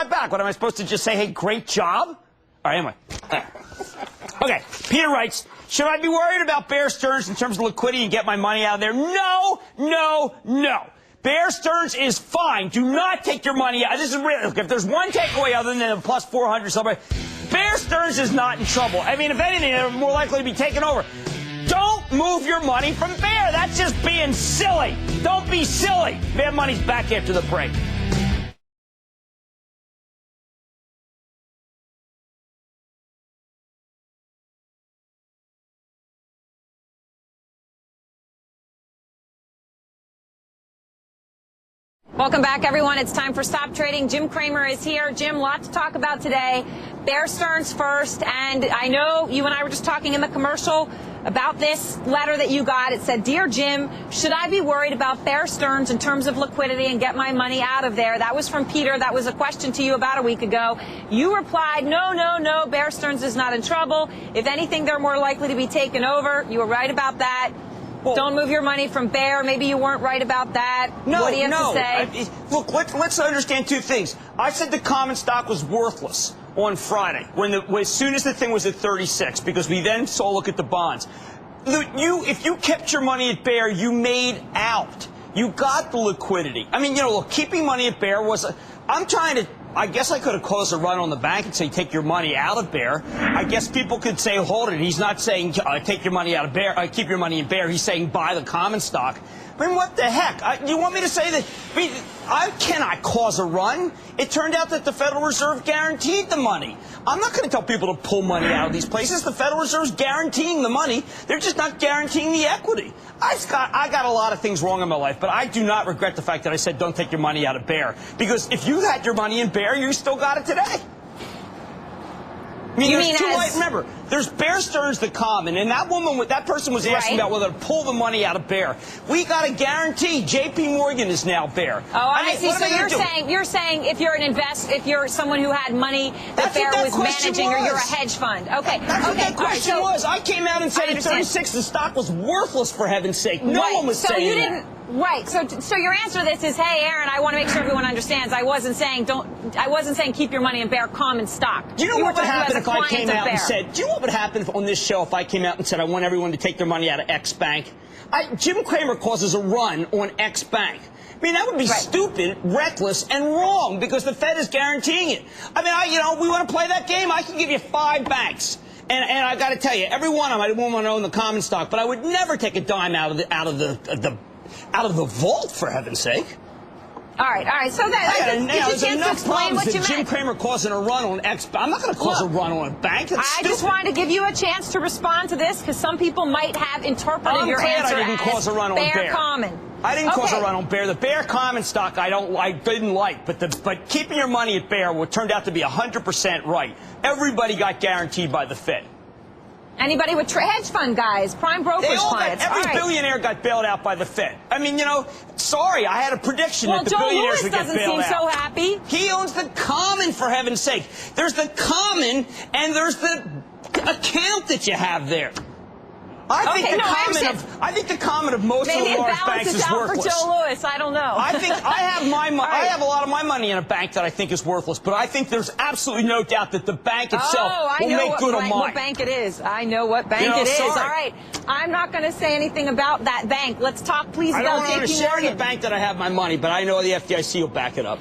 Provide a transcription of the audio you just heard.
that back? What am I supposed to just say? Hey, great job? All right, anyway. Okay, Peter writes, should I be worried about Bear Stearns in terms of liquidity and get my money out of there? No, no, no. Bear Stearns is fine. Do not take your money out. This is really, look, if there's one takeaway other than the plus 400 somebody, Bear Stearns is not in trouble. I mean, if anything, they're more likely to be taken over. Don't move your money from Bear. That's just being silly. Don't be silly. Bear Money's back after the break. Welcome back, everyone. It's time for Stop Trading. Jim Cramer is here. Jim, lot to talk about today. Bear Stearns first, and I know you and I were just talking in the commercial about this letter that you got. It said, Dear Jim, should I be worried about Bear Stearns in terms of liquidity and get my money out of there? That was from Peter. That was a question to you about a week ago. You replied, no, no, no, Bear Stearns is not in trouble. If anything, they're more likely to be taken over. You were right about that. Well, don't move your money from Bear. Maybe you weren't right about that. No, what do you have to say? Look, let's understand two things. I said the common stock was worthless on Friday, as soon as the thing was at 36, because we then saw a look at the bonds. If you kept your money at Bear, you made out. You got the liquidity. I mean, look, keeping money at Bear was I guess I could have caused a run on the bank and say, take your money out of Bear. I guess people could say, hold it. He's not saying take your money out of Bear, keep your money in Bear. He's saying buy the common stock. I mean, what the heck? You want me to say that? I cannot cause a run. It turned out that the Federal Reserve guaranteed the money. I'm not going to tell people to pull money out of these places. The Federal Reserve's guaranteeing the money. They're just not guaranteeing the equity. I got a lot of things wrong in my life, but I do not regret the fact that I said don't take your money out of Bear. Because if you had your money in Bear, you still got it today. I mean, there's two ways. Remember, there's Bear Stearns, the common, and that person was asking about whether to pull the money out of Bear. We got a guarantee. J.P. Morgan is now Bear. Oh, I see. So you're saying if you're someone who had money that Bear was managing, or you're a hedge fund. Okay. That's what that question was. I came out and said at 36 the stock was worthless, for heaven's sake. No one was saying that. Right. So your answer to this is, hey, Aaron, I want to make sure everyone understands. I wasn't saying keep your money in Bear common stock. Do you know what would happen if I came out and said? Do you know what would happen on this show if I came out and said I want everyone to take their money out of X bank? Jim Cramer causes a run on X bank. I mean, that would be stupid, reckless, and wrong because the Fed is guaranteeing it. I mean, we want to play that game. I can give you 5 banks. And I got to tell you, every one of them I wouldn't want to own the common stock, but I would never take a dime out of the vault, for heaven's sake. All right. So there's enough problems that Jim Cramer causing a run on X. I'm not going to cause a run on a bank. That's stupid. Just wanted to give you a chance to respond to this because some people might have interpreted your answer I didn't cause a run on Bear common. I didn't cause a run on Bear. The Bear common stock I didn't like, but keeping your money at Bear turned out to be 100% right. Everybody got guaranteed by the Fed. Anybody with hedge fund guys, prime brokerage clients. Every billionaire got bailed out by the Fed. I mean, sorry, I had a prediction that the billionaires would get bailed out. Well, Joe Lewis doesn't seem so happy. He owns the common, for heaven's sake. There's the common, and there's the account that you have there. I think the common of most of the large banks is worthless. Maybe it balances out for Joe Lewis. I don't know. I have a lot of my money in a bank that I think is worthless, but I think there's absolutely no doubt that the bank itself will make good on mine. What bank it is. I know what bank it is. All right. I'm not going to say anything about that bank. Let's talk, please, about JP Morgan. I don't want to share the bank that I have my money, but I know the FDIC will back it up.